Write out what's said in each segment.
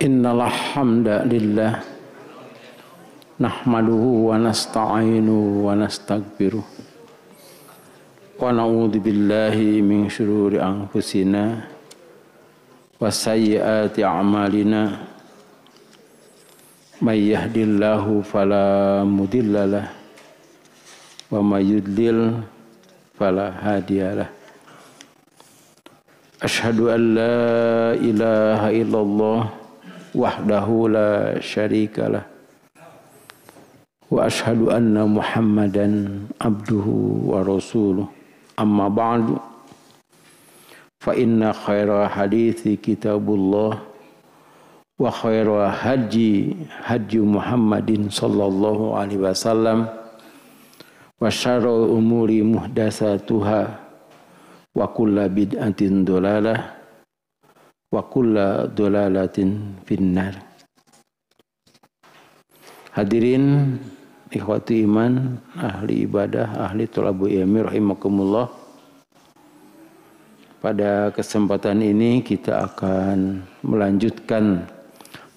Innal hamdalillah nahmaduhu wa nasta'inuhu wa nastaghfiruh wa na'udzu billahi min syururi anfusina wa sayyiati a'malina may yahdihillahu fala mudhillalah wa may yudlil fala hadiyalah. Asyhadu an la ilaha illallah wahdahu la syarikalah wa asyhadu anna Muhammadan abduhu wa rasuluh. Amma ba'du, fa inna khaira hadithi kitabullah wa khaira haji Muhammadin sallallahu alaihi wasallam wa syarrul umuri muhdatsatuha wa kullu bid'atin dhalalah wa kullu dhalalatin finnar. Hadirin ikhwati iman, ahli ibadah, ahli thalabul ilmi rahimakumullah. Pada kesempatan ini kita akan melanjutkan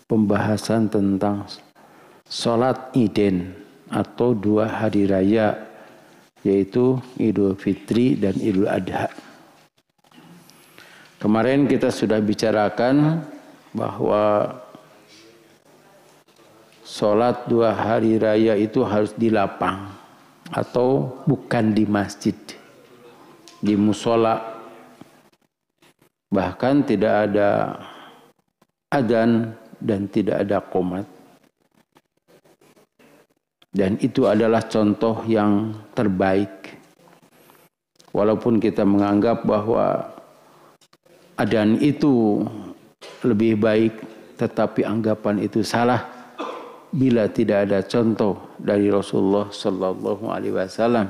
pembahasan tentang salat Idin atau dua hari raya, yaitu Idul Fitri dan Idul Adha. Kemarin kita sudah bicarakan bahwa sholat dua hari raya itu harus di lapang atau bukan di masjid, di musola. Bahkan tidak ada adzan dan tidak ada qomat. Dan itu adalah contoh yang terbaik. Walaupun kita menganggap bahwa adzan itu lebih baik, tetapi anggapan itu salah bila tidak ada contoh dari Rasulullah sallallahu alaihi wasallam.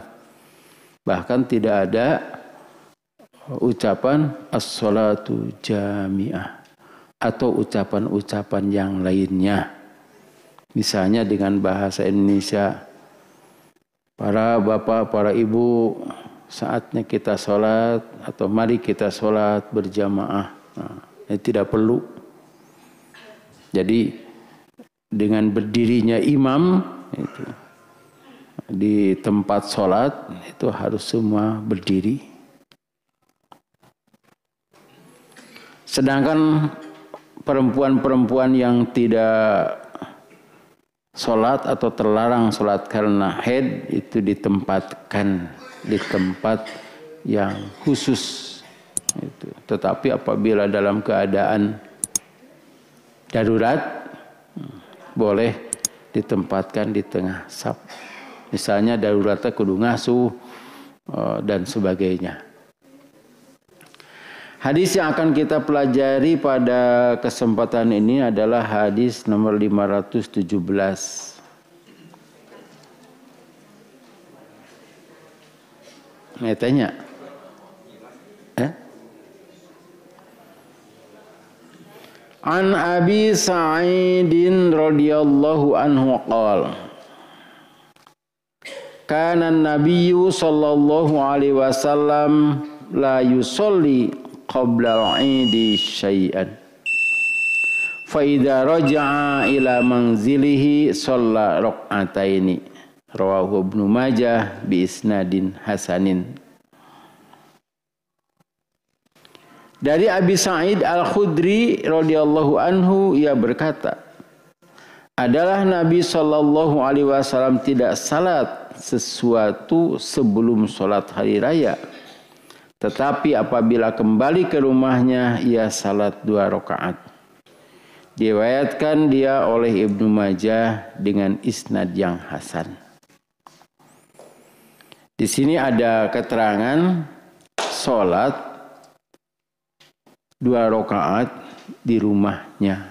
Bahkan tidak ada ucapan as-salatu jami'ah atau ucapan-ucapan yang lainnya. Misalnya dengan bahasa Indonesia, para bapak, para ibu, saatnya kita sholat atau mari kita sholat berjamaah. Ini tidak perlu. Jadi dengan berdirinya imam itu, di tempat sholat itu harus semua berdiri. Sedangkan perempuan-perempuan yang tidak sholat atau terlarang sholat karena haid itu ditempatkan di tempat yang khusus. Tetapi apabila dalam keadaan darurat, boleh ditempatkan di tengah saf. Misalnya daruratnya kudu ngasuh dan sebagainya. Hadis yang akan kita pelajari pada kesempatan ini adalah hadis nomor 517. Saya tanya. An Abi Sa'idin radhiyallahu anhu qala kana an-nabiyyu sallallahu alaihi wasallam la yusolli qabla al-'idi syai'an fa idza raja'a ila manzilihi shalla rak'ataini rawahu Ibnu Majah bi isnadin hasanin. Dari Abi Sa'id Al-Khudri radhiyallahu anhu, ia berkata, adalah Nabi sallallahu alaihi wasallam tidak salat sesuatu sebelum salat hari raya, tetapi apabila kembali ke rumahnya ia salat 2 rakaat. Diriwayatkan dia oleh Ibnu Majah dengan isnad yang hasan. Di sini ada keterangan salat 2 rakaat di rumahnya.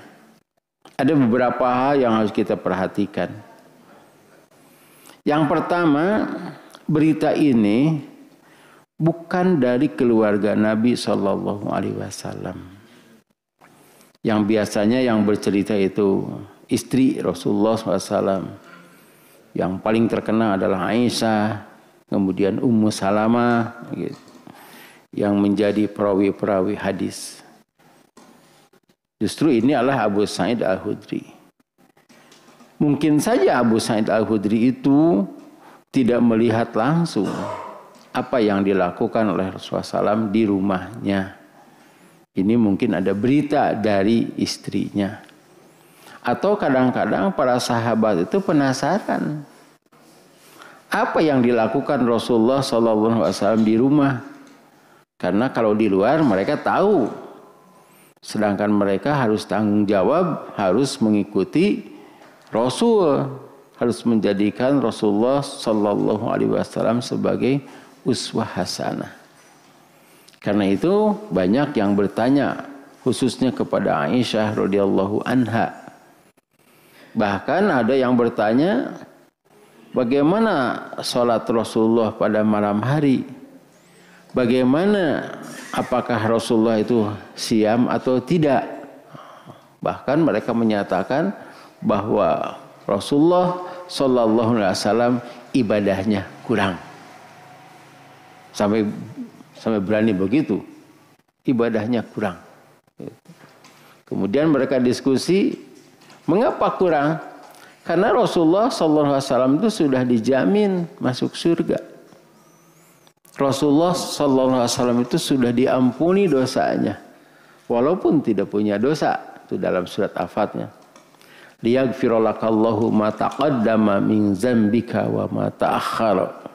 Ada beberapa hal yang harus kita perhatikan. Yang pertama, berita ini bukan dari keluarga Nabi sallallahu alaihi wasallam. Yang biasanya yang bercerita itu istri Rasulullah SAW. Yang paling terkenal adalah Aisyah, kemudian Ummu Salamah, gitu, yang menjadi perawi-perawi hadis. Justru ini adalah Abu Sa'id Al-Khudri. Mungkin saja Abu Sa'id Al-Khudri itu tidak melihat langsung apa yang dilakukan oleh Rasulullah SAW di rumahnya. Ini mungkin ada berita dari istrinya. Atau kadang-kadang para sahabat itu penasaran apa yang dilakukan Rasulullah SAW di rumah. Karena kalau di luar mereka tahu, sedangkan mereka harus tanggung jawab, harus mengikuti Rasul, harus menjadikan Rasulullah SAW sebagai uswah hasanah. Karena itu banyak yang bertanya, khususnya kepada Aisyah radhiyallahu anha. Bahkan ada yang bertanya, bagaimana sholat Rasulullah pada malam hari? Bagaimana, apakah Rasulullah itu siam atau tidak? Bahkan mereka menyatakan bahwa Rasulullah Sallallahu Alaihi Wasallam ibadahnya kurang. Sampai berani begitu, ibadahnya kurang. Kemudian mereka diskusi, mengapa kurang? Karena Rasulullah Sallallahu Alaihi Wasallam itu sudah dijamin masuk surga. Rasulullah Sallallahu Alaihi Wasallam itu sudah diampuni dosanya, walaupun tidak punya dosa. Itu dalam surat Al-Fatihah. Liyaghfiralakallahu ma taqaddama min dzambika wa ma ta'akhkhara.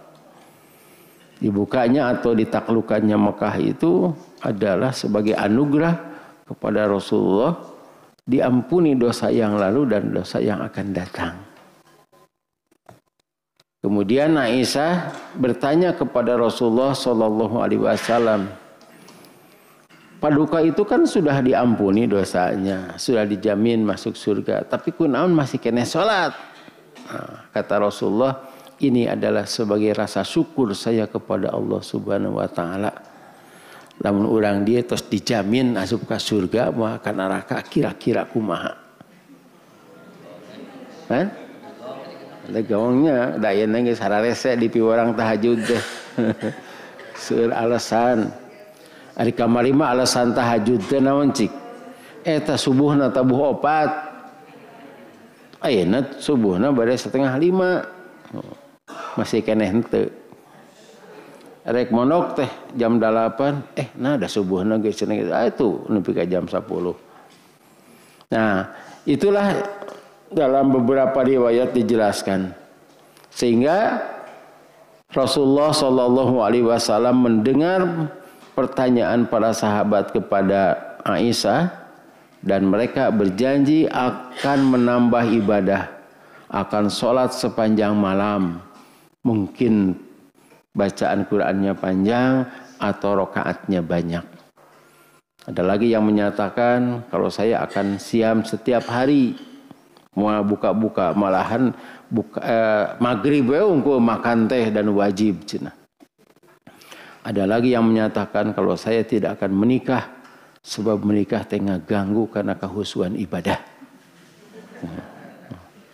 Dibukanya atau ditaklukkannya Mekah itu adalah sebagai anugerah kepada Rasulullah, diampuni dosa yang lalu dan dosa yang akan datang. Kemudian Aisyah bertanya kepada Rasulullah Sallallahu Alaihi Wasallam, Paduka itu kan sudah diampuni dosanya, sudah dijamin masuk surga, tapi kunaon masih kena sholat. Nah, kata Rasulullah, ini adalah sebagai rasa syukur saya kepada Allah Subhanahu Wa Taala. Namun orang dia terus dijamin asup ke surga, mah kana neraka kira-kira kumaha? Kan? Ada gawangnya, daya nangis sararese di piwarang tahajud deh. Seur alasan. Ari kamari mah alasan tahajud teh naon cik? Eta subuhna tabuh 4. Ayeuna subuhna bade 4:30. Masih keneh henteu. Rek monok teh jam 8, nah ada subuhna geus cenah itu nepi ka jam 10. Nah, itulah dalam beberapa riwayat dijelaskan. Sehingga Rasulullah Shallallahu alaihi wasallam mendengar pertanyaan para sahabat kepada Aisyah dan mereka berjanji akan menambah ibadah, akan sholat sepanjang malam. Mungkin bacaan Qur'annya panjang atau rokaatnya banyak. Ada lagi yang menyatakan kalau saya akan siam setiap hari, mau buka-buka, malahan maghrib unggul makan teh dan wajib cina. Ada lagi yang menyatakan kalau saya tidak akan menikah sebab menikah tengah ganggu karena kehusuan ibadah.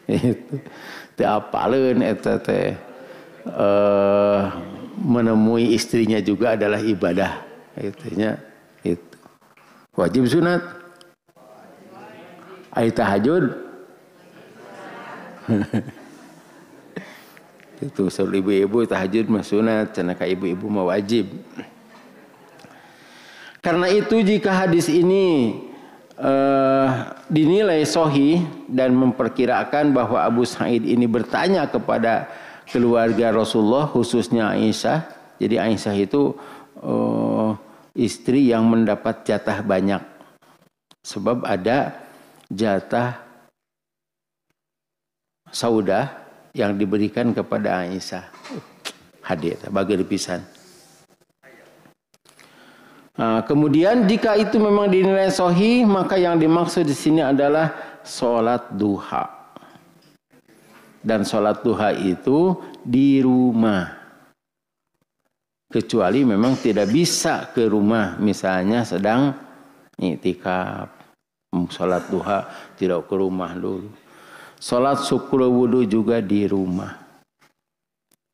Itu apaleun eta teh menemui istrinya juga adalah ibadah. Itunya itu. Wajib sunat. Ai tahajud. Itu seluruh ibu-ibu tahajud mah sunat, cenah ka ibu-ibu mah wajib. Karena itu jika hadis ini dinilai sahih dan memperkirakan bahwa Abu Sa'id ini bertanya kepada keluarga Rasulullah khususnya Aisyah. Jadi Aisyah itu istri yang mendapat jatah banyak. Sebab ada jatah saudah yang diberikan kepada Aisyah. Hadir bagi pisan. Nah, kemudian jika itu memang dinilai sahih, maka yang dimaksud di sini adalah sholat duha. Dan sholat duha itu di rumah. Kecuali memang tidak bisa ke rumah, misalnya sedang i'tikaf, sholat duha tidak ke rumah dulu. Sholat syukur wudu juga di rumah.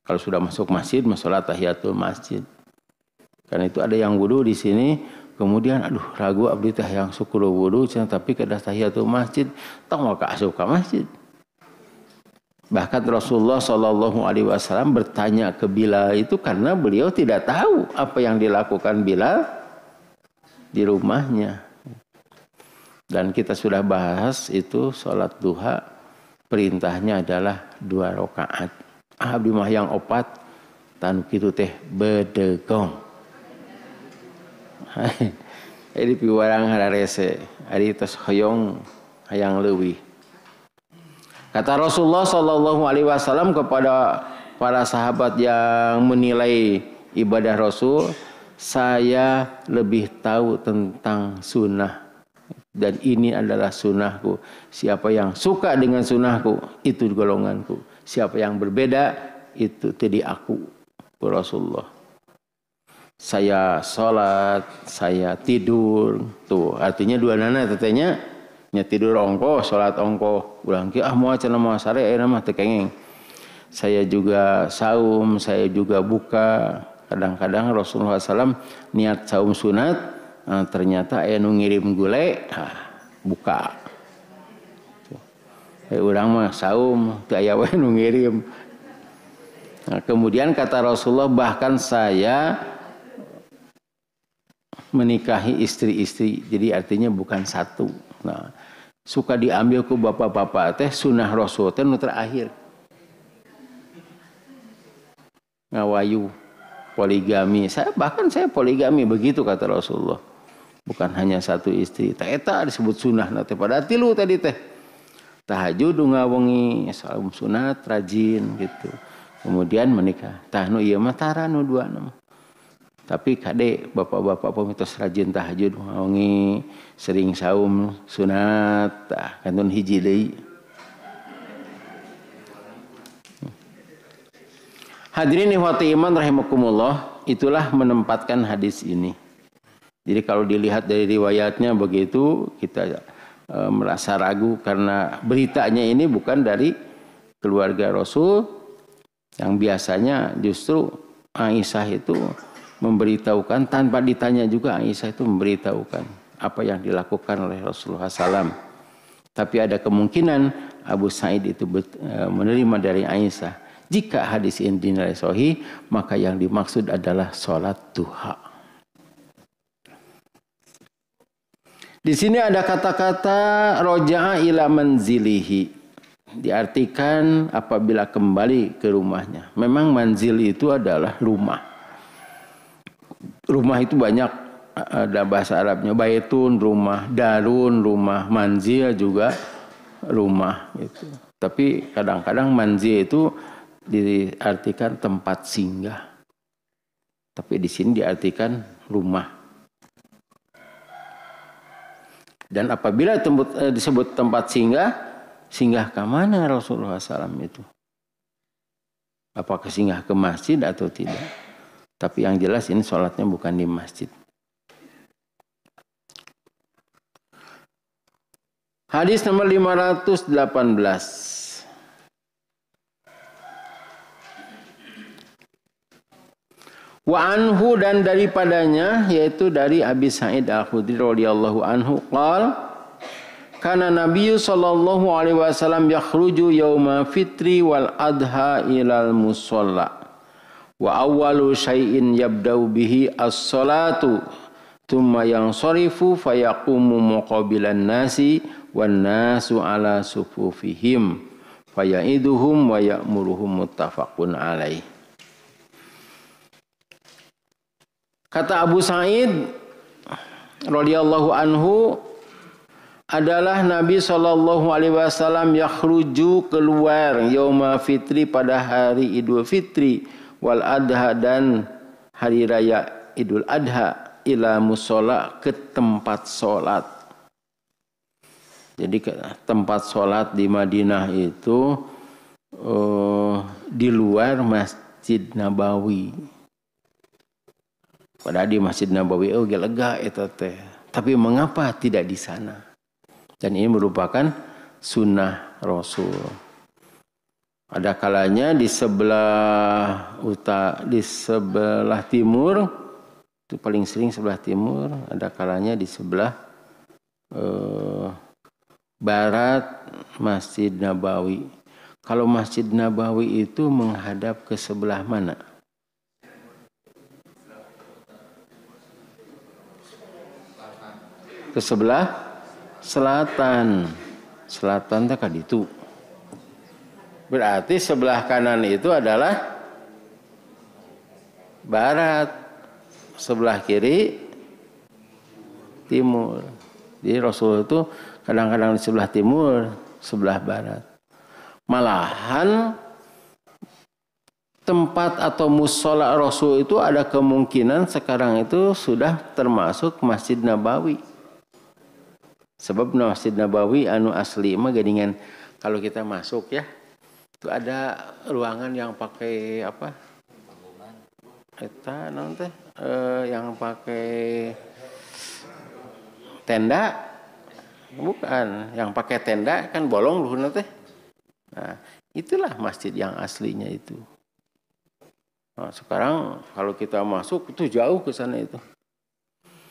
Kalau sudah masuk masjid, sholat tahiyatul masjid. Karena itu ada yang wudu di sini Kemudian aduh ragu abdi teh yang sukuru wudu tapi kedah tahiyatul masjid tong ka asup ka masjid. Bahkan Rasulullah Shallallahu Alaihi Wasallam bertanya ke Bilal itu karena beliau tidak tahu apa yang dilakukan Bilal di rumahnya. Dan kita sudah bahas itu sholat duha perintahnya adalah 2 rakaat. Abdi mah yang opat tanu kitu teh bedegong. Jadi piwarang hararese, ari tos hoyong hayang leuwih. Kata Rasulullah Shallallahu Alaihi Wasallam kepada para sahabat yang menilai ibadah Rasul, saya lebih tahu tentang sunnah dan ini adalah sunnahku. Siapa yang suka dengan sunnahku itu golonganku. Siapa yang berbeda itu tidak aku. Rasulullah. Saya sholat, saya tidur, tuh artinya dua nana tetenya. Nya tidur ongko, sholat ongko, ulang ki moal cenah moal sare aya mah teu kengeng. Saya juga saum, saya juga buka. Kadang-kadang Rasulullah SAW niat saum sunat, ternyata aya nu ngirim gule, buka. Urang mah saum, teu aya we nu ngirim. Nah, kemudian kata Rasulullah bahkan saya menikahi istri-istri, jadi artinya bukan satu. Nah, suka diambil ku bapak-bapak teh sunnah Rasul teh nu terakhir. Ngawayu poligami. Saya poligami begitu kata Rasulullah. Bukan hanya satu istri. Tah eta disebut sunnah teh pada tilu tadi teh. Tahajud ngawengi, saum sunat rajin gitu. Kemudian menikah. Tah nu ieu mah tara nu dua nama. Tapi kade bapak-bapak pemitos rajin tahajud ngawengi, sering saum sunat, kantun hiji deui. Hadirin ikhwati iman rahimakumullah, itulah menempatkan hadis ini. Jadi kalau dilihat dari riwayatnya begitu, kita merasa ragu karena beritanya ini bukan dari keluarga Rasul, yang biasanya justru Aisyah itu memberitahukan tanpa ditanya juga. Aisyah itu memberitahukan apa yang dilakukan oleh Rasulullah SAW. Tapi ada kemungkinan Abu Sa'id itu menerima dari Aisyah. Jika hadis ini dinilai sahih, maka yang dimaksud adalah sholat duha. Di sini ada kata-kata roja'a ila manzilihi. Diartikan apabila kembali ke rumahnya. Memang manzil itu adalah rumah. Rumah itu banyak, ada bahasa Arabnya. Baitun rumah, darun rumah, manzil juga rumah. Gitu. Tapi kadang-kadang manzil itu diartikan tempat singgah. Tapi di sini diartikan rumah. Dan apabila disebut tempat singgah, singgah ke mana Rasulullah SAW itu? Apakah singgah ke masjid atau tidak? Tapi yang jelas ini sholatnya bukan di masjid. Hadis nomor 518. Wa anhu, dan daripadanya, yaitu dari Abi Sa'id Al-Khudri radhiyallahu anhu, qala kana Nabi sallallahu alaihi wasallam yakhruju yauma fitri wal adha ilal musalla wa awwalu syai'in yabda'u bihi as-salatu thumma yansarifu fayaqumu muqabilan nasi wan nasu ala sufufihim faya'iduhum wa ya'muruhum, muttafaqun alaih. Kata Abu Sa'id radhiyallahu anhu, adalah Nabi sallallahu alaihi wasallam yakhruju, keluar, yauma fitri, pada hari Idul Fitri, wal adha, dan hari raya Idul Adha, ila musola, ke tempat sholat. Jadi ke tempat sholat di Madinah itu di luar Masjid Nabawi. Padahal di Masjid Nabawi lega eta teh. Tapi mengapa tidak di sana? Dan ini merupakan sunnah Rasul. Ada kalanya di sebelah timur Itu paling sering sebelah timur, ada kalanya di sebelah barat Masjid Nabawi. Kalau Masjid Nabawi itu menghadap ke sebelah mana? Ke sebelah selatan. Selatan tak itu. Berarti sebelah kanan itu adalah barat. Sebelah kiri timur. Jadi Rasul itu kadang-kadang di sebelah timur, sebelah barat. Malahan tempat atau musola Rasul itu ada kemungkinan sekarang itu sudah termasuk Masjid Nabawi. Sebab Masjid Nabawi anu asli mah gadingan kalau kita masuk ya, itu ada ruangan yang pakai apa? Eta naon teh? Yang pakai tenda, bukan, yang pakai tenda kan bolong luhurna teh. Nah, itulah masjid yang aslinya itu. Nah, sekarang kalau kita masuk itu jauh ke sana itu.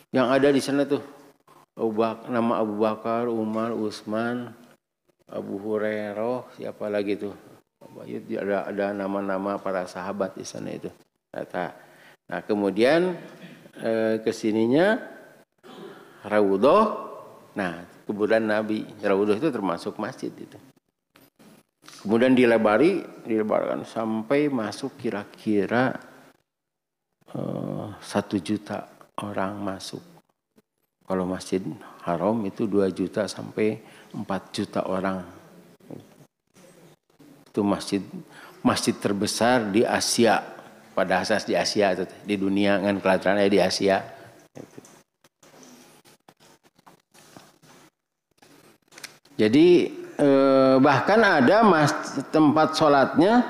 Yang ada di sana tuh nama Abu Bakar, Umar, Utsman, Abu Hurairah, siapa lagi tuh? Ada nama-nama para sahabat di sana itu. Nah, kemudian kesininya Raudhah. Nah, kuburan Nabi. Raudhah itu termasuk masjid itu. Kemudian dilebarkan sampai masuk kira-kira 1 juta orang masuk. Kalau Masjid Haram itu 2 juta sampai 4 juta orang. Itu masjid terbesar di Asia. Pada asas di Asia itu, di dunia kan kelataran di Asia. Jadi bahkan ada tempat sholatnya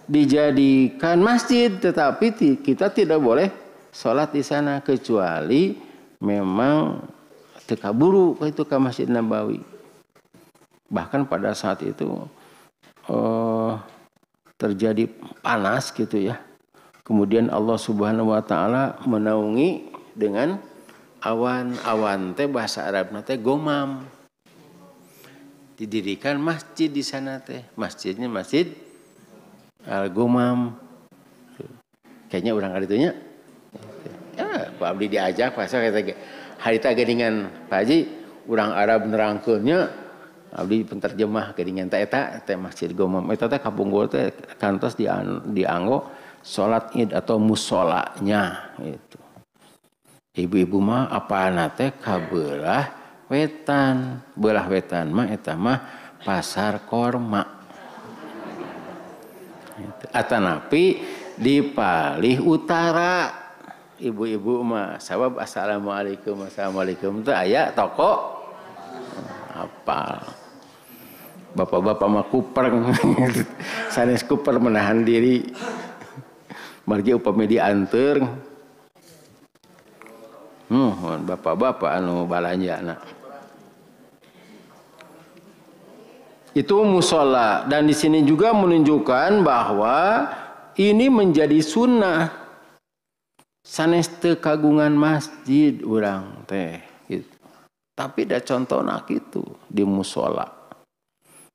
dijadikan masjid, tetapi kita tidak boleh sholat di sana kecuali memang tekaburu itu ke Masjid Nabawi. Bahkan pada saat itu terjadi panas gitu ya. Kemudian Allah Subhanahu wa taala menaungi dengan awan teh bahasa Arabna teh gomam. Didirikan masjid di sana teh. Masjidnya Masjid Al-Gomam. Kayaknya urang kali itunya. Ya, Pak Abdi diajak pasal kata harita geuningan Pak Haji urang Arab nerangkeunnya abdi penterjemah geuningan eta teh Masjid Gomam. Eta teh kapunggul teh kantos dianggo salat Id atau musolanya itu. Ibu-ibu mah apana teh kabelah wetan. Belah wetan mah eta mah pasar korma. Atanapi di palih utara. Ibu-ibu mah sabab assalamualaikum itu aya toko apa. Bapak-bapak mah kuper. Sanes kuper menahan diri. Margi upami dianteur. Bapak-bapak anu balanjana. Itu musola, dan di sini juga menunjukkan bahwa ini menjadi sunnah. Sanes teu kagungan masjid urang teh gitu. Tapi da contohna kitu di musola.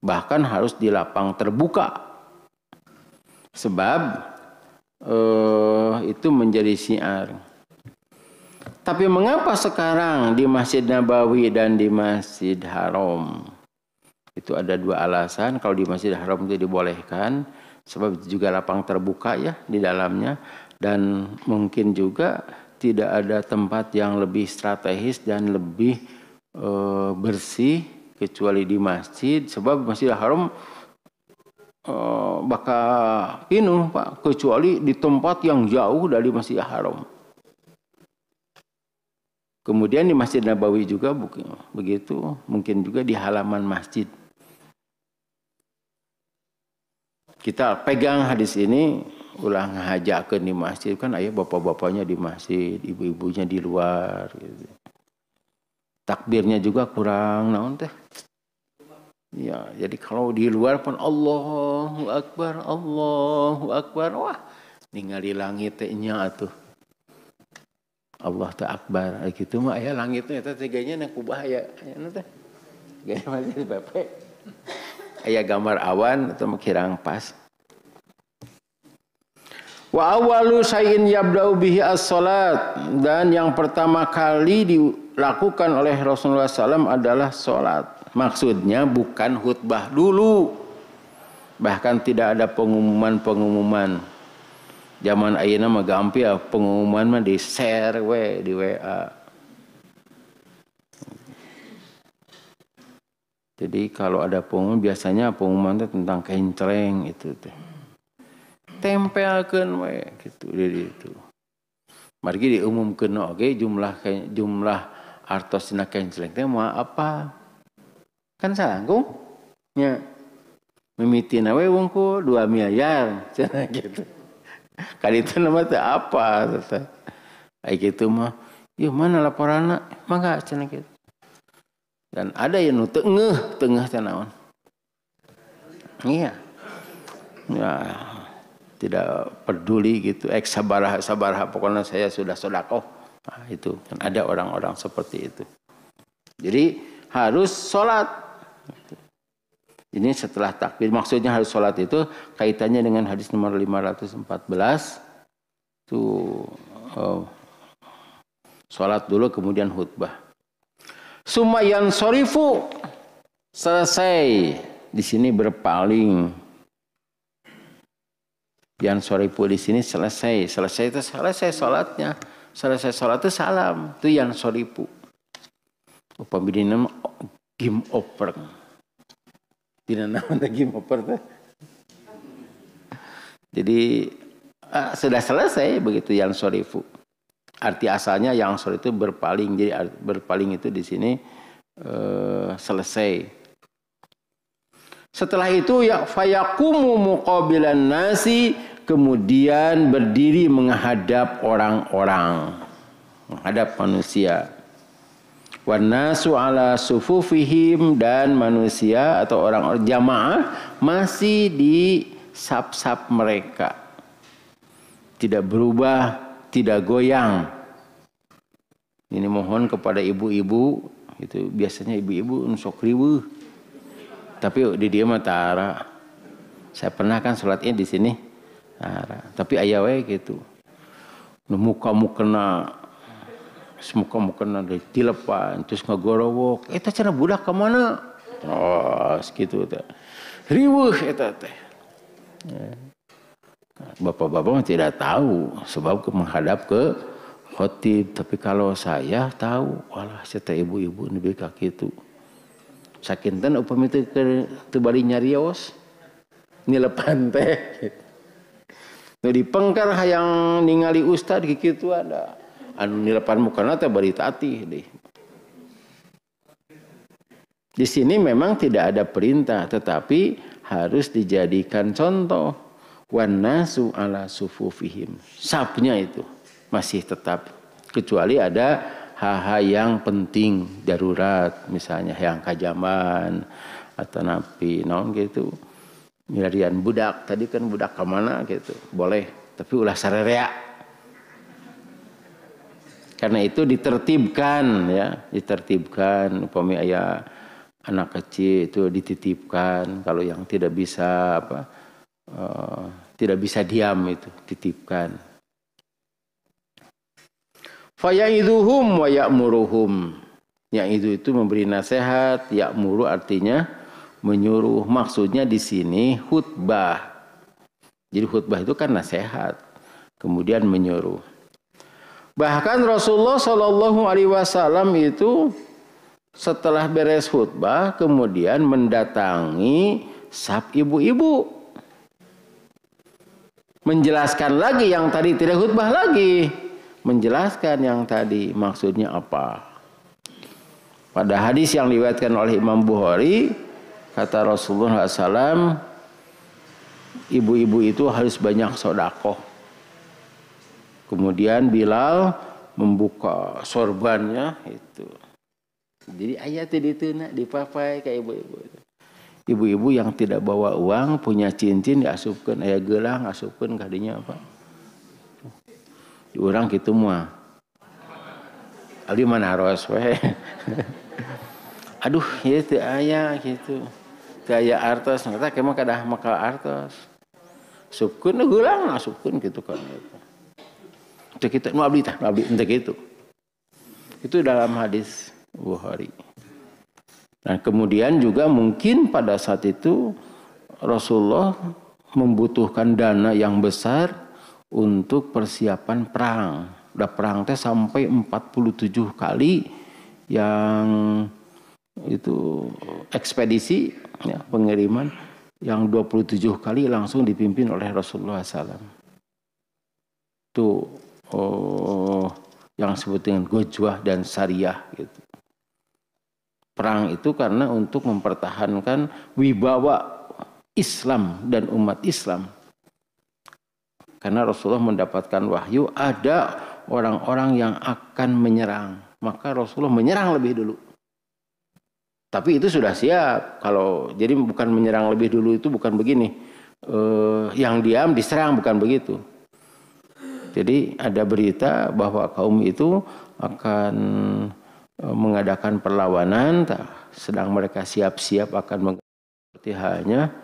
Bahkan harus di lapang terbuka. Sebab itu menjadi syiar. Tapi mengapa sekarang di Masjid Nabawi dan di Masjid Haram? Itu ada 2 alasan. Kalau di Masjid Haram itu dibolehkan, sebab itu juga lapang terbuka ya di dalamnya. Dan mungkin juga tidak ada tempat yang lebih strategis dan lebih bersih kecuali di masjid. Sebab Masjid Haram bakal pinuh Pak, kecuali di tempat yang jauh dari Masjid Haram. Kemudian di Masjid Nabawi juga begitu, mungkin juga di halaman masjid. Kita pegang hadis ini, ulah ngahajakeun di masjid kan aya bapak-bapaknya di masjid, ibu-ibunya di luar gitu. Takbirnya juga kurang naon teh. Ya, jadi kalau di luar pun Allahu Akbar, Allahu Akbar. Wah, ningali langit teh nya atuh. Allah ta akbar kitu mah aya langitnya eta teganya na ku bahaya anu teh gaya mah di bape aya gambar awan atau kirang pas. Wa awwalu syai'in yabda'u bihi as-salat, dan yang pertama kali dilakukan oleh Rasulullah SAW adalah salat. Maksudnya bukan khutbah dulu. Bahkan tidak ada pengumuman-pengumuman. Zaman ayeuna mah gampil ya, pengumuman mah di-share we di WA. Jadi kalau ada pengumuman biasanya pengumuman itu tentang kencreng itu teh. Tempelkeun we gitu di itu. Margi diumumkeun oge jumlah artosna kencreng teh moal apa? Kan sanggup nya mimitina we wungkul 2 miliar cenah gitu. Kaditu nama teh apa teh. Ai kitu mah, "Ieu mana laporanna?" Mangga cenah kitu. Dan ada yang teu ngeuh teh naon. Iya. Ya, tidak peduli gitu, sabaraha pokoknya saya sudah sedekah. Nah, itu kan ada orang-orang seperti itu. Jadi harus sholat. Ini setelah takbir, maksudnya harus sholat itu kaitannya dengan hadis nomor 514. Itu sholat dulu kemudian khutbah. Sumayan sorifu, selesai di sini berpaling. Yang sorifu di sini selesai itu selesai sholatnya, selesai sholat itu salam, itu yang sorifu. Upami dina game over, dina naon game over teh. Jadi sudah selesai begitu yang sorifu. Arti asalnya yang sorifu itu berpaling, jadi berpaling itu di sini selesai. Setelah itu ya fayaqumu muqabilan nasi, kemudian berdiri menghadap orang-orang, menghadap manusia. Wan nasu ala sufufihim, dan manusia atau orang-orang jamaah masih di saf-saf mereka. Tidak berubah, tidak goyang. Ini mohon kepada ibu-ibu, itu biasanya ibu-ibu sok riweuh. Tapi di dia mah tara. Saya pernah kan sholatnya di sini. Tara. Tapi aya we gitu. Nu muka-mukena dilepan terus ngagorowok. Eta cenah budak ka mana? Oh, gitu teh. Riweuh eta teh. Bapak-bapak mah tidak tahu sebab menghadap ke khotib, tapi kalau saya tahu, walah eta ibu-ibu nu ka kitu. Sakinten upami teu bari nyarios nilepan teh. Nu dipengker hayang ningali ustad kitu ada. Anu nilepan mukana teh bari tatih deui. Di sini memang tidak ada perintah, tetapi harus dijadikan contoh. Wan nasu ala sufufihim. Sapnya itu masih tetap, kecuali ada hal-hal yang penting darurat, misalnya yang kajaman atau napi naon gitu, nyarian budak tadi kan budak kemana gitu boleh, tapi ulah sarerea. Karena itu ditertibkan ya, ditertibkan. Upami aya anak kecil itu dititipkan, kalau yang tidak bisa tidak bisa diam itu titipkan. Fayaidhuhum wa ya'muruhum. Yang itu memberi nasihat, ya'muru artinya menyuruh. Maksudnya di sini khutbah. Jadi khutbah itu kan nasihat, kemudian menyuruh. Bahkan Rasulullah Shallallahu Alaihi Wasallam itu setelah beres khutbah kemudian mendatangi saf ibu-ibu, menjelaskan lagi yang tadi tidak khutbah lagi. Menjelaskan yang tadi maksudnya apa. Pada hadis yang diriwayatkan oleh Imam Bukhari, kata Rasulullah SAW, ibu-ibu itu harus banyak sedekah. Kemudian Bilal membuka sorbannya itu. Jadi ayat itu nak dipapai ke ibu-ibu. Ibu-ibu yang tidak bawa uang, punya cincin diasupkan, aya gelang asupkan kadinya apa? Di orang gitu mah Abdi manaros we. Aduh, ieu teu aya gitu. Teu aya artos, eta kemah kadah makal artos. Supkeun heulang supkeun gitu kan. Teu kitu nu abdi tah, abdi teu kitu. Itu dalam hadis Bukhari. Nah, kemudian juga mungkin pada saat itu Rasulullah membutuhkan dana yang besar untuk persiapan perang. Udah perang teh sampai 47 kali yang itu ekspedisi ya, pengiriman yang 27 kali langsung dipimpin oleh Rasulullah SAW. Itu yang disebut dengan Ghazwah dan Sariyah gitu. Perang itu karena untuk mempertahankan wibawa Islam dan umat Islam. Karena Rasulullah mendapatkan wahyu ada orang-orang yang akan menyerang. Maka Rasulullah menyerang lebih dulu. Tapi itu sudah siap. Kalau jadi bukan menyerang lebih dulu itu bukan begini. Yang diam diserang, bukan begitu. Jadi ada berita bahwa kaum itu akan mengadakan perlawanan, sedang mereka siap-siap akan seperti halnya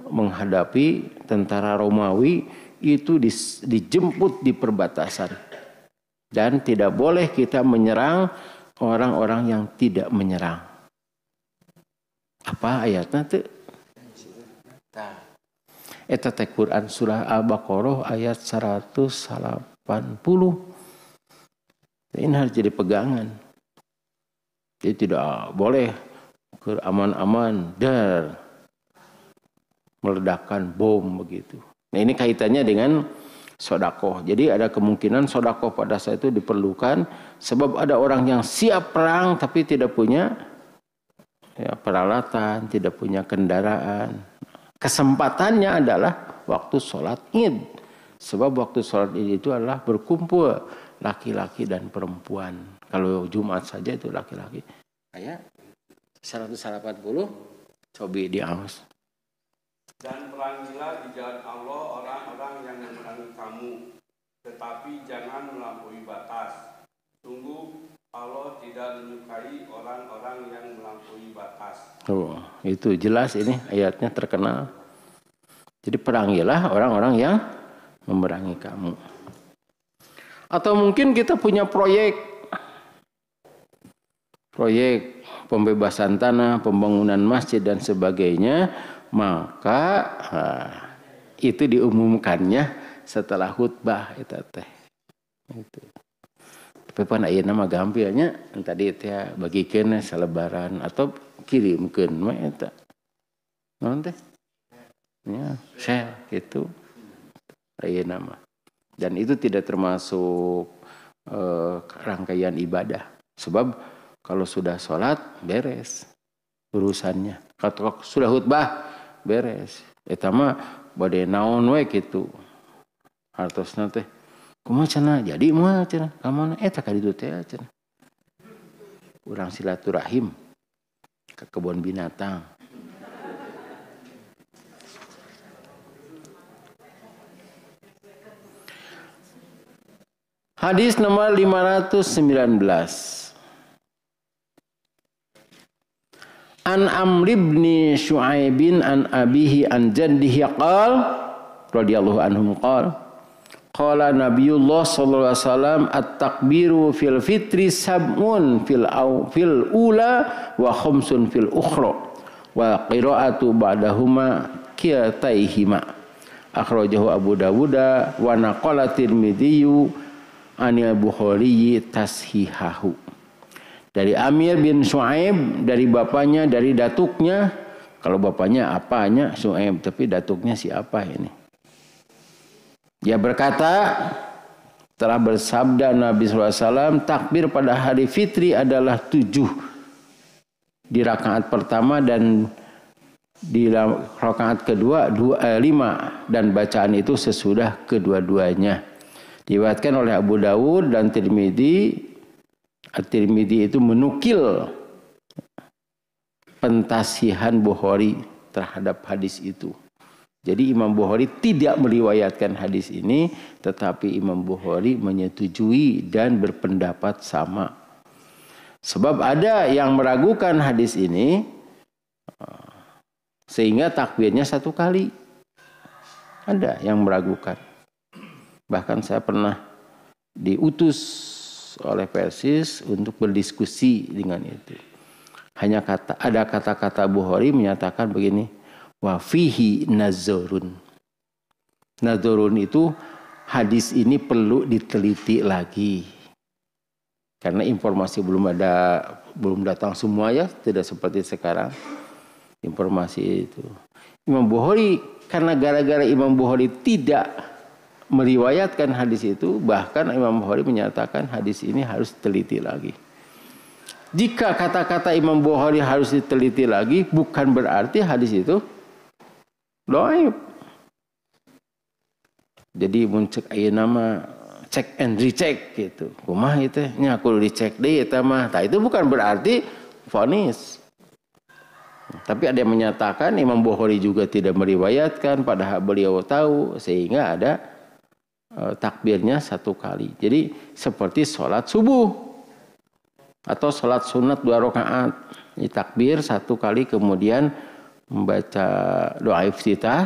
menghadapi tentara Romawi itu dijemput di perbatasan. Dan tidak boleh kita menyerang orang-orang yang tidak menyerang. Apa ayatnya tuh? Eta teh Quran surah Al-Baqarah ayat 180. Ini harus jadi pegangan. Jadi tidak boleh aman-aman dar meledakkan bom begitu. Nah, ini kaitannya dengan sodakoh. Jadi ada kemungkinan sodakoh pada saat itu diperlukan sebab ada orang yang siap perang tapi tidak punya ya, peralatan, tidak punya kendaraan. Kesempatannya adalah waktu sholat Id. Sebab waktu sholat Id itu adalah berkumpul laki-laki dan perempuan. Kalau Jumat saja itu laki-laki. Ayat 180 cobi diawas. Dan perangilah di jalan Allah orang-orang yang memerangi kamu, tetapi jangan melampaui batas. Sungguh Allah tidak menyukai orang-orang yang melampaui batas. Oh, itu jelas ini ayatnya terkenal. Jadi perangilah orang-orang yang memerangi kamu. Atau mungkin kita punya proyek pembebasan tanah, pembangunan masjid dan sebagainya, maka itu diumumkannya setelah khutbah itu teh. Itu. Tapi pan ayeuna mah gampilnya tadi teh bagikeun salebaran atau kirimkeun mah eta. Naon teh? Ya, share gitu. Ayeuna mah. Dan itu tidak termasuk rangkaian ibadah. Sebab kalau sudah sholat beres urusannya. Kalau sudah khutbah beres. Eta mah bade naon we kitu. Hartosna teh kumaha cenah jadi moal cenah ka mana eta ka ditu teh cenah. Urang silaturahim ke kebun binatang. Hadis nomor 519. An Amr ibn Shu'aib an abihi an jaddihi qala radhiyallahu anhum qala Nabiullah sallallahu alaihi wasallam at-takbiru fil fitri sab'un fil ula wa khamsun fil ukhra wa qira'atu ba'dahuma qiyataihima akhrajahu Abu Dawud wa naqala Tirmidzi an Bukhari tashihahu. Dari Amir bin Shu'aib, dari bapaknya, dari datuknya. Kalau bapaknya apanya Shu'aib, tapi datuknya siapa ini? Dia berkata, telah bersabda Nabi SAW, takbir pada hari fitri adalah 7 di rakaat pertama dan di rakaat kedua 5 dan bacaan itu sesudah kedua-duanya. Diriwayatkan oleh Abu Dawud dan Tirmidzi. At-Tirmidzi itu menukil pentasihan Bukhari terhadap hadis itu. Jadi Imam Bukhari tidak meriwayatkan hadis ini, tetapi Imam Bukhari menyetujui dan berpendapat sama Sebab ada yang meragukan hadis ini sehingga takbirnya 1 kali. Ada yang meragukan. Bahkan saya pernah diutus oleh Persis untuk berdiskusi dengan itu. Ada kata-kata Bukhari menyatakan begini, wa fihi nazarun. Nazarun itu hadis ini perlu diteliti lagi. Karena informasi belum datang semua ya, tidak seperti sekarang. Informasi itu. Imam Bukhari, karena gara-gara Imam Bukhari tidak meriwayatkan hadis itu, bahkan Imam Bukhari menyatakan hadis ini harus diteliti lagi. Jika kata-kata Imam Bukhari harus diteliti lagi, bukan berarti hadis itu dhaif. Jadi muncul aya nama check and recheck gitu. Kumaha itu nya kudu dicek deui eta mah. Tah itu bukan berarti vonis. Tapi ada yang menyatakan Imam Bukhari juga tidak meriwayatkan padahal beliau tahu sehingga ada takbirnya 1 kali. Jadi seperti sholat subuh atau sholat sunat 2 rakaat. Ini takbir 1 kali kemudian membaca doa iftitah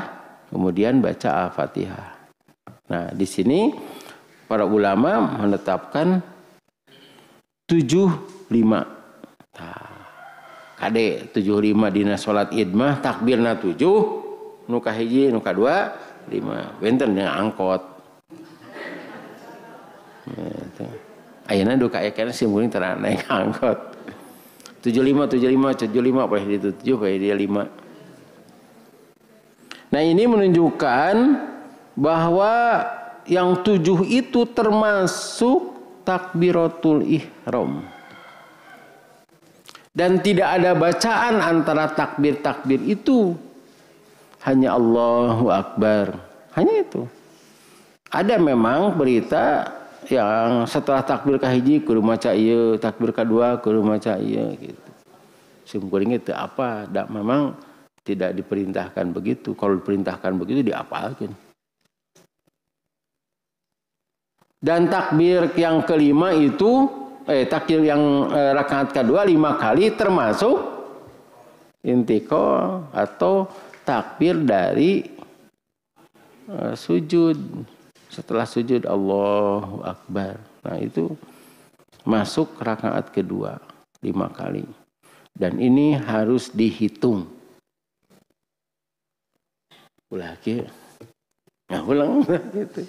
kemudian baca Al-Fatihah. Nah, di sini para ulama menetapkan 75. Nah, kade 75 dina salat Id mah takbirna 7, nu kahiji, nu kadua 5. Benten yang angkot. Gitu. Ayeuna duka aya kana simkuring teu naik angkot. 75 boleh di 7 boleh dia 5. Nah, ini menunjukkan bahwa yang 7 itu termasuk takbiratul ihram. Dan tidak ada bacaan antara takbir-takbir itu. Hanya Allahu Akbar. Hanya itu. Ada memang berita yang setelah takbir kahiji kudu maca ieu, takbir kedua kudu maca ieu gitu. Simkuring itu apa? Memang tidak diperintahkan begitu. Kalau diperintahkan begitu diapalkeun. Dan takbir yang kelima itu takbir yang rakaat kedua 5 kali termasuk intiqal atau takbir dari sujud. Setelah sujud Allahu Akbar. Nah, itu masuk rakaat kedua 5 kali. Dan ini harus dihitung. Ulah kieu. Nah, ulang gitu.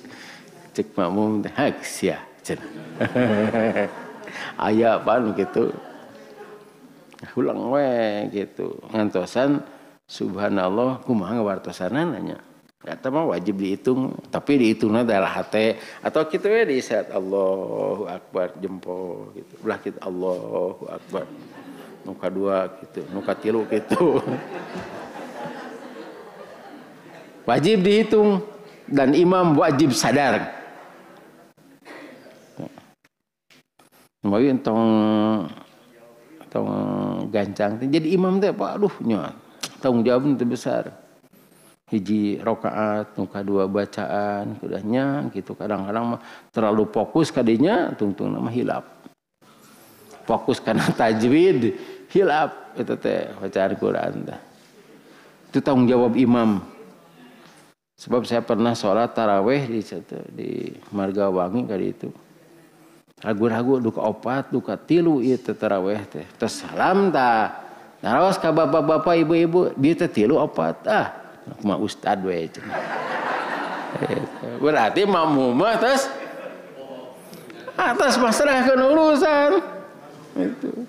Cek makmum teh hak sia cenah. Aya apaan gitu. Ulang we gitu. Ngantosan subhanallah kumaha ngawartosanan nya. Eta mah wajib dihitung, tapi dihitungna dalam hate atau kitu we diisyarat Allahu Akbar jempol gitu. Ulah kitu Allahu Akbar. Nu kadua gitu, nu katilu gitu. Wajib dihitung dan imam wajib sadar. Mungkin tong gancang. Jadi imam teh aduh nya tanggung jawab itu besar. Hiji rakaat, nu kadua bacaan, kudahnya gitu. Kadang-kadang mah terlalu fokus kadinya tungtung nama hilap. Fokus karena tajwid hilap itu teh bacaan Quran teh. Itu tanggung jawab imam. Sebab saya pernah sholat taraweh di Margawangi kali itu. Ragu-ragu duka 4, duka 3 ieu teh taraweh teh. Terus salam tah. Naraos ka bapak-bapak ibu-ibu, dieu teh 3 4. Mah ustad we cenah. Berarti makmum mah terus atas masrahkeun urusan. Itu.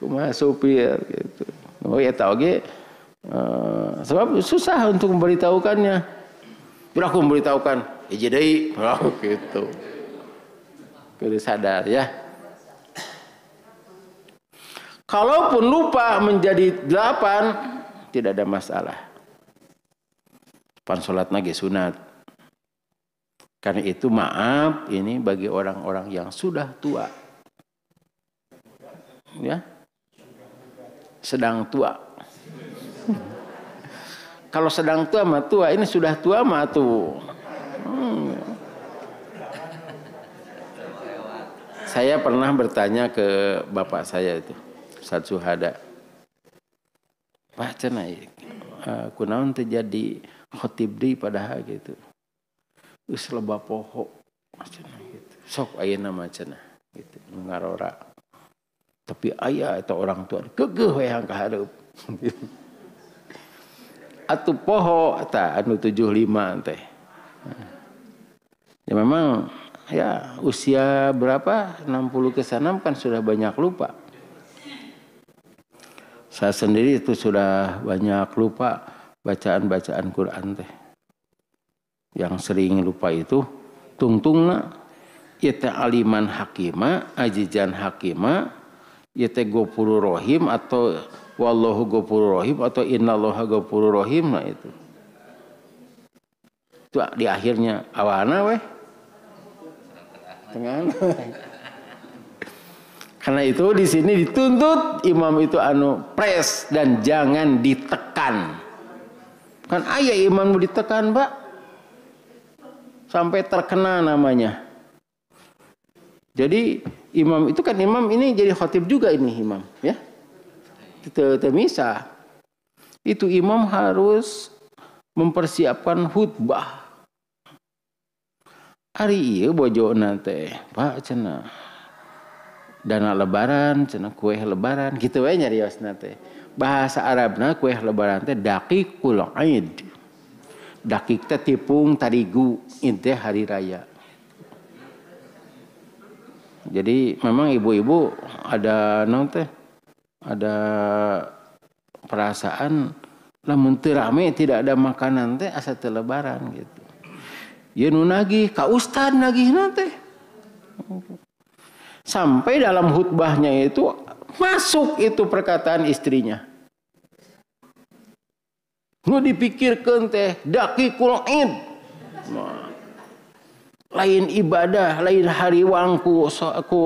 Kumaha supir gitu. Oh ya tahu ge sebab susah untuk memberitahukannya. Bila aku memberitahukan, hiji deui, gitu. Kudu sadar ya. Kalaupun lupa menjadi 8, tidak ada masalah. Pan salatna ge sunat. Karena itu maaf ini bagi orang-orang yang sudah tua. Ya. Sedang tua. Kalau sedang tua mah tua, ini sudah tua mah tuh. Saya pernah bertanya ke bapak saya itu, Ustaz Suhada. Pak cenah kunaon teh jadi khotib deui padahal gitu. Geus loba poho cenah gitu. Sok ayeuna mah cenah gitu ngarora. Tapi aya eta orang tua keugeuh we ka hareup. Atuh poho eta anu 75 teh. Ya memang ya usia berapa 60 ke sana kan sudah banyak lupa. Saya sendiri itu sudah banyak lupa bacaan-bacaan Quran teh. Yang sering lupa itu tungtungna ieu teh aliman hakima, ajijan hakima, ieu teh Ghafurur Rahim atau wallahu Ghafurur Rahim atau innallaha Ghafurur Rahim nah itu. Itu di akhirnya awana weh. Tengah. Karena itu di sini dituntut imam itu anu pres dan jangan ditekan. Kan aya imam ditekan, Pak. Sampai terkena namanya. Jadi imam itu kan imam ini jadi khatib juga ini imam, ya. Itu misah. Itu imam harus mempersiapkan khutbah. Hari ieu bojona teh, Pak cenah. Dana lebaran, cenah kue lebaran, gitu we nyariosna teh. Bahasa Arabna kue lebaran teh daqiqul Aid. Daqiq teh tipung tarigu, id teh hari raya. Jadi memang ibu-ibu ada naon teh? Ada perasaan lamun teu rame tidak ada makanan teh asa teu lebaran gitu. Ye nu nagih ka ustad nagihna teh. Sampai dalam khutbahnya itu masuk itu perkataan istrinya. Nu dipikirkeun teh daqiqul id. Lain ibadah, lain hariwangku ku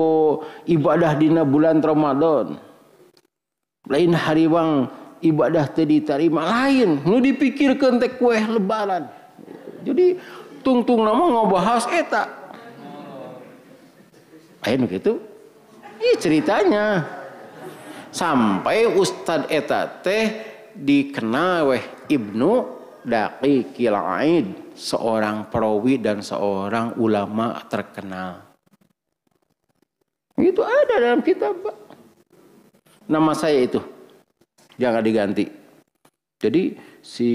ibadah dina bulan Ramadan. Lain hariwang ibadah teu ditarima lain. Nu dipikirkeun teh kue lebaran. Jadi tungtung nama ngobahas eta. Ayo gitu. Ini ceritanya. Sampai Ustad eta teh dikenal weh Ibnu Daqiqil Aid, seorang perawi dan seorang ulama terkenal. Itu ada dalam kitab, Pak. Nama saya itu. Jangan diganti. Jadi si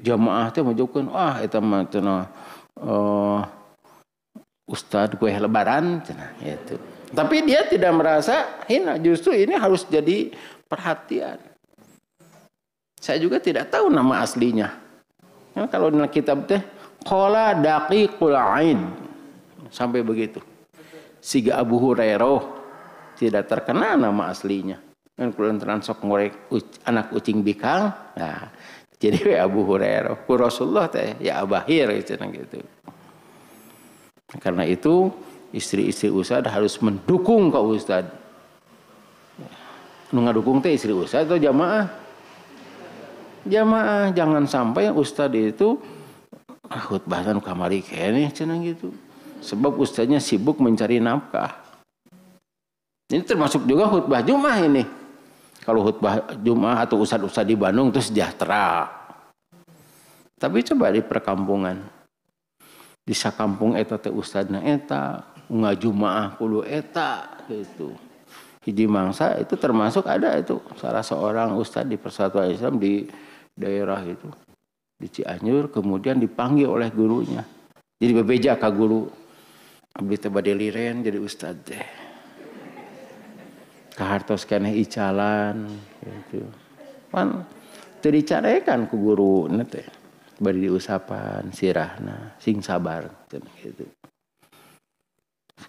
jamaah teh majukeun eta mah cenah Ustadz kue lebaran cenah gitu. Tapi dia tidak merasa hina, justru ini harus jadi perhatian. Saya juga tidak tahu nama aslinya. Ya, kalau dalam kitab teh qala daqiqul aid sampai begitu. Siga Abu Hurairah tidak terkenal nama aslinya. Kan kulo sok ngorek anak ucing bikang. Nah, jadi Abu Hurairah ku Rasulullah teh ya abahir gitu. Karena itu istri-istri ustad harus mendukung ke ustad. Nu ngadukung teh istri ustad atau jamaah? Jamaah, jangan sampai ustad itu khutbahkan kamari kene cenah gitu. Sebab ustadnya sibuk mencari nafkah. Ini termasuk juga khutbah Jumat ini. Kalau khutbah Jumat atau ustad-ustad di Bandung itu sejahtera. Tapi coba di perkampungan. Di sakampung eta teh ustadna eta ngajumaah kudu eta gitu. Hiji mangsa itu termasuk ada itu salah seorang ustad di Persatuan Islam di daerah itu di Cianjur, kemudian dipanggil oleh gurunya. Jadi bebeja ka guru. Abdi teh bade liren jadi ustad teh. Kahartos keneh icalan gitu. Pan teu dicarekan ku guruna teh. Bari diusapan sirahna sing sabar gitu.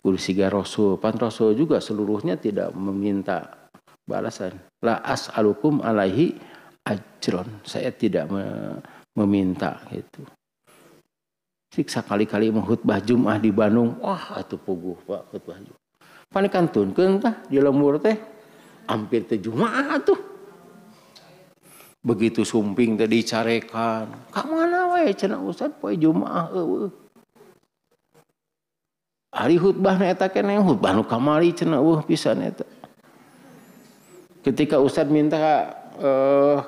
Kudu siga Rasul, pan Rasul juga seluruhnya tidak meminta balasan. La as'alukum alaihi ajron. Saya tidak meminta gitu. Siksa kali-kali menghutbah Jumat di Bandung, wah atuh puguh Pak khutbah Jumat. Panikantunkeun tah di lembur teh hampir teh Jumat atuh. Begitu sumping teh dicarekan. Ka mana we cenah ustad poe Jumaah eueuh. Hari khutbah eta keneh khutbah nu kamari cenah pisan eta. Ketika ustaz minta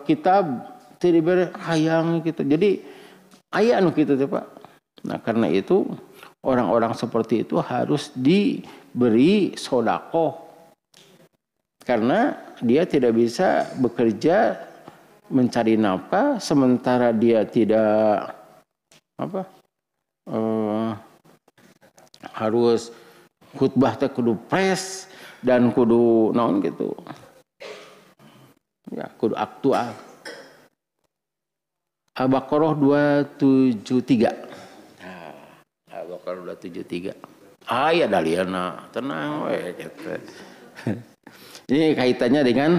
kitab teu dibere hayang gitu. Jadi aya anu kitu teh Pak. Nah, karena itu orang-orang seperti itu harus diberi sedekah. Karena dia tidak bisa bekerja mencari nafkah sementara dia tidak harus khutbah teh kudu pres dan kudu naon gitu. Ya, kudu aktual. Al-Baqarah 273. Nah, Al-Baqarah 273. Aya daliana, tenang we gitu. Ini kaitannya dengan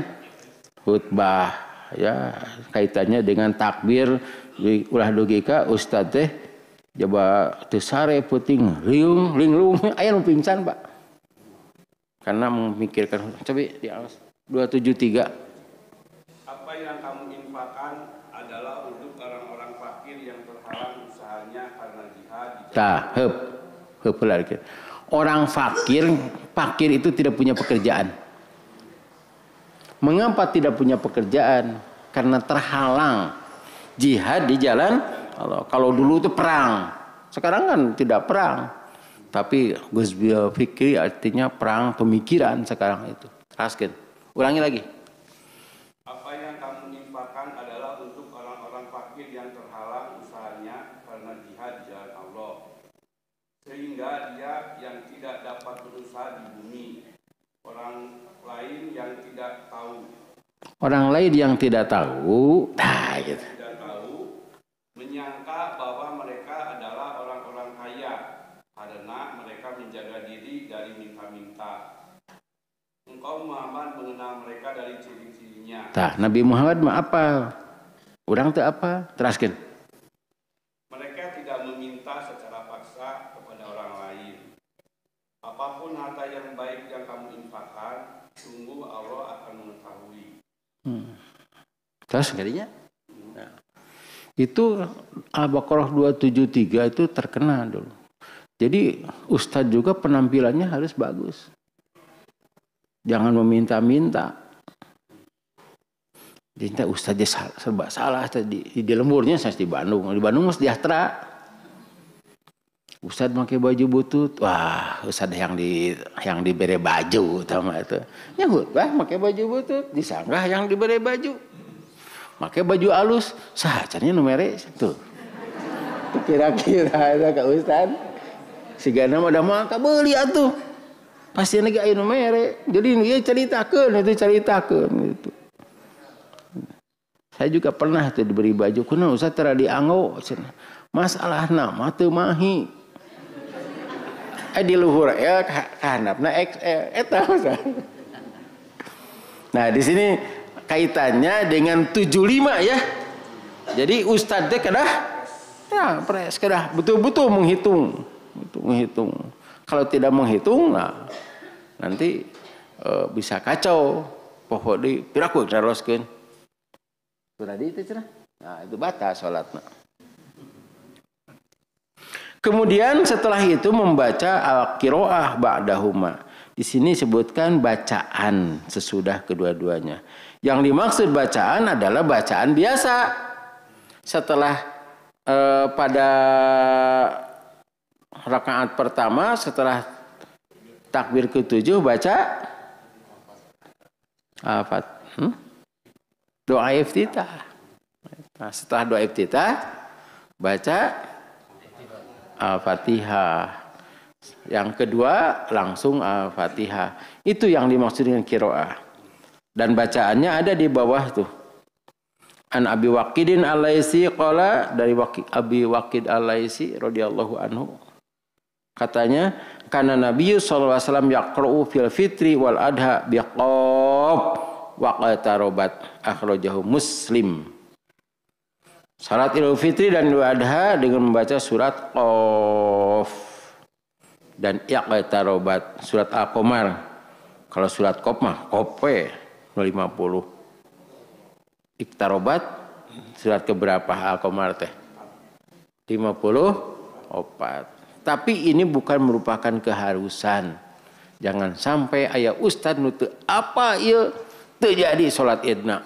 khutbah ya, kaitannya dengan takbir ulah dugi ka ustaz teh coba teu sare peuting linglung aya nu pingsan Pak. Karena memikirkan coba di alas 273. Apa yang kamu infakkan adalah untuk orang-orang fakir yang terhalang usahanya karena jihad. Tah, heup lagi. Orang fakir itu tidak punya pekerjaan. Mengapa tidak punya pekerjaan? Karena terhalang jihad di jalan Allah. Kalau dulu itu perang, sekarang kan tidak perang. Tapi Gus Fikri artinya perang pemikiran sekarang itu. Raskin, ulangi lagi. Apa yang kamu infakkan adalah untuk orang-orang fakir yang terhalang usahanya karena jihad di jalan Allah, sehingga dia yang tidak dapat berusaha di bumi, orang lain yang tidak tahu. Orang lain yang tidak tahu, nah gitu. Tidak tahu, menyangka bahwa mereka adalah orang-orang kaya karena mereka menjaga diri dari minta-minta. Engkau Muhammad mengenal mereka dari ciri-cirinya. Nah, Nabi Muhammad mah apa? Orang teu apa? Teraskeun. Mereka tidak meminta secara paksa kepada orang lain. Apapun harta yang baik yang kamu infakkan, sungguh Allah akan mengetahui. Terus kalinya? Nah, itu Al-Baqarah 273 itu terkenal dulu. Jadi ustadz juga penampilannya harus bagus. Jangan meminta-minta. Jadi ustadznya serba salah tadi. Di lemburnya saya di Bandung. Di Bandung mas sejahtera. Ustadz pakai baju butut, wah ustadz yang diberi baju, sama itu. Ya khutbah pakai baju butut, disanggah yang diberi baju, pakai baju alus, sahajannya numere tuh. Kira-kira ada kak ustadz, si gana udah maka beli atuh, pasti lagi ayo numere. Jadi dia ceritakan gitu. Saya juga pernah tuh diberi baju, kuna ustadz tera dianggo, masalah nama teu mahi. Di luhur ya kahandapna XL eta. Nah, di sini kaitannya dengan 75 ya. Jadi ustadz teh kedah ya pres kedah betul-betul menghitung. Kalau tidak menghitung nah nanti bisa kacau. Poho di piraku teroskeun. Sudah di itu cenah. Nah, itu batas salatna. Kemudian setelah itu membaca al-qiraah ba'dahuma. Di sini sebutkan bacaan sesudah kedua-duanya. Yang dimaksud bacaan adalah bacaan biasa. Setelah pada rakaat pertama setelah takbir ke-7 baca apa? Doa iftitah. Nah, setelah doa iftitah baca Al-Fatihah. Yang kedua langsung Al-Fatihah. Itu yang dimaksud dengan qiraah. Dan bacaannya ada di bawah tuh. An Abi Waqidin Al-Laisi qala, dari Abi Waqid Al-Laisi radhiyallahu anhu. Katanya, kana Nabi sallallahu alaihi wasallam yaqra'u fil fitri wal adha biqaf wa qatarobat, akhrajahu Muslim. Salat Idul Fitri dan Idul Adha dengan membaca surat Qaf dan Iqtarobat, surat Al-Qamar. Kalau surat Qaf mah Qaf 50. Iqtarobat surat keberapa Al-Qamar teh? 54. Tapi ini bukan merupakan keharusan. Jangan sampai aya ustad nu teu apa ieu teu jadi salat idna.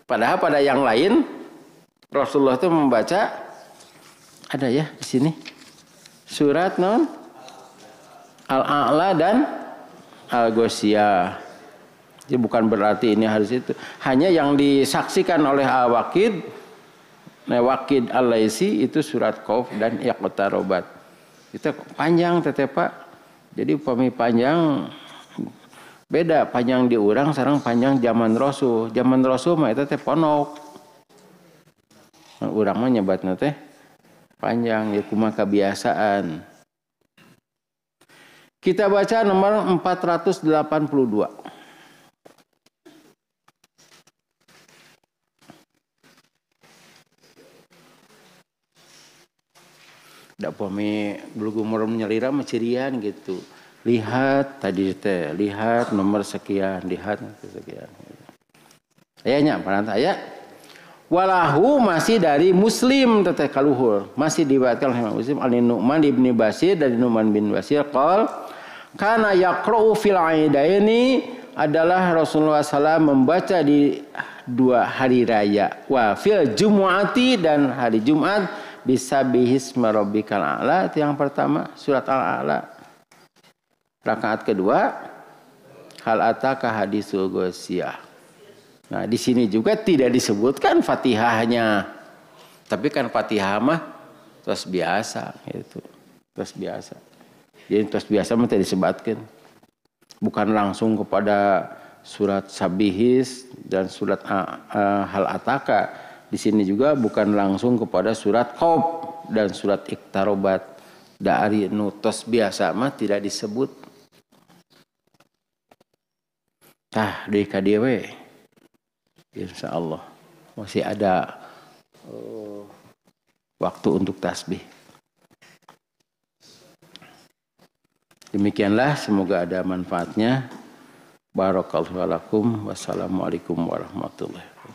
Padahal pada yang lain Rasulullah itu membaca ada ya di sini surat non Al-A'la dan Al-Ghasyiyah. Jadi bukan berarti ini harus itu. Hanya yang disaksikan oleh Al-Waqid Al-Laisi itu surat Qauf dan Iqtarabat. Itu panjang teteh Pak. Jadi upami panjang beda panjang di urang sareng panjang zaman Rasul. Zaman Rasul mah eta teh ponok. Urang mah nyebatna teh panjang ya kumaha kebiasaan. Kita baca nomor 482. Dak pami belum nyelira macirian gitu. Lihat tadi teh, lihat nomor sekian, lihat sekian. Ayanya pananta aya. Walahu masih dari Muslim teteh kaluhur, masih diriwayatkan oleh Muslim An-Nu'man bin Bashir dari Nu'man bin Bashir qol kana yaqra'u fil aidaini adalah Rasulullah SAW membaca di 2 hari raya wa fil jumu'ati dan hari Jumat bisabbihisma rabbikal a'la. Itu yang pertama surat Al-A'la. Rakaat kedua hal ataka hadisul Ghasyiyah. Nah, di sini juga tidak disebutkan Fatihahnya. Tapi kan Fatihah mah terus biasa gitu. Terus biasa. Jadi terus biasa mah tidak disebutkan. Bukan langsung kepada surat Sabihis dan surat Hal Ataka. Di sini juga bukan langsung kepada surat Qauf dan surat Iqtarabat. Dari nutos biasa mah tidak disebut. Tah deui ka dieu we. Insyaallah masih ada waktu untuk tasbih. Demikianlah, semoga ada manfaatnya. Barakallahu lakum. Wassalamualaikum warahmatullahi wabarakatuh.